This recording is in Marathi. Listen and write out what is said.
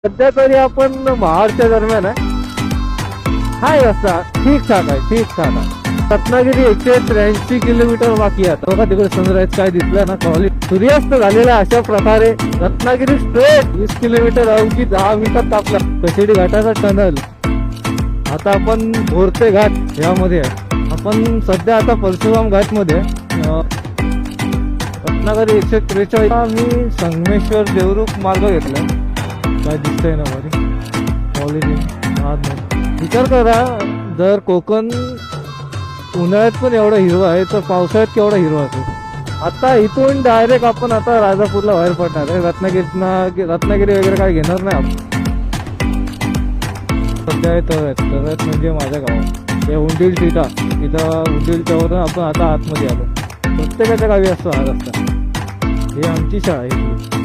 सध्या तरी आपण महाडच्या दरम्यान आहे. हाय रस्ता ठीकठाक आहे, ठीकठाक आहे. रत्नागिरी 183 किलोमीटर बाकी आहे. बघा तिकडे सनराईज काय दिसलं ना, कॉलेज सूर्यास्त झालेला आहे. अशा प्रकारे रत्नागिरी स्ट्रेट 20 किलोमीटर अवघी 10 मिनिटात कापला. कशेडी घाटाचा टनल. आता आपण बोरते घाट यामध्ये आहे. आपण सध्या आता परशुराम घाट मध्ये रत्नागिरी 143. मी संगमेश्वर देवरुख मार्ग घेतला. काय दिसतंय ना मध्ये कॉलेज. विचार करा, जर कोकण उन्हाळ्यात पण एवढा हिरवा आहे तर पावसाळ्यात केवढा हिरवा असेल. आता इथून डायरेक्ट आपण आता राजापूरला बाहेर पडणार आहे. रत्नागिरी वगैरे काय घेणार नाही आपण. सध्या तळ्यात म्हणजे माझ्या गावात हे उंडील सीटा. इथं उंडीलच्यावरून आपण आता आतमध्ये आलो. प्रत्येकाच्या गावी असतो हा रस्ता. ही आमची शाळा आहे.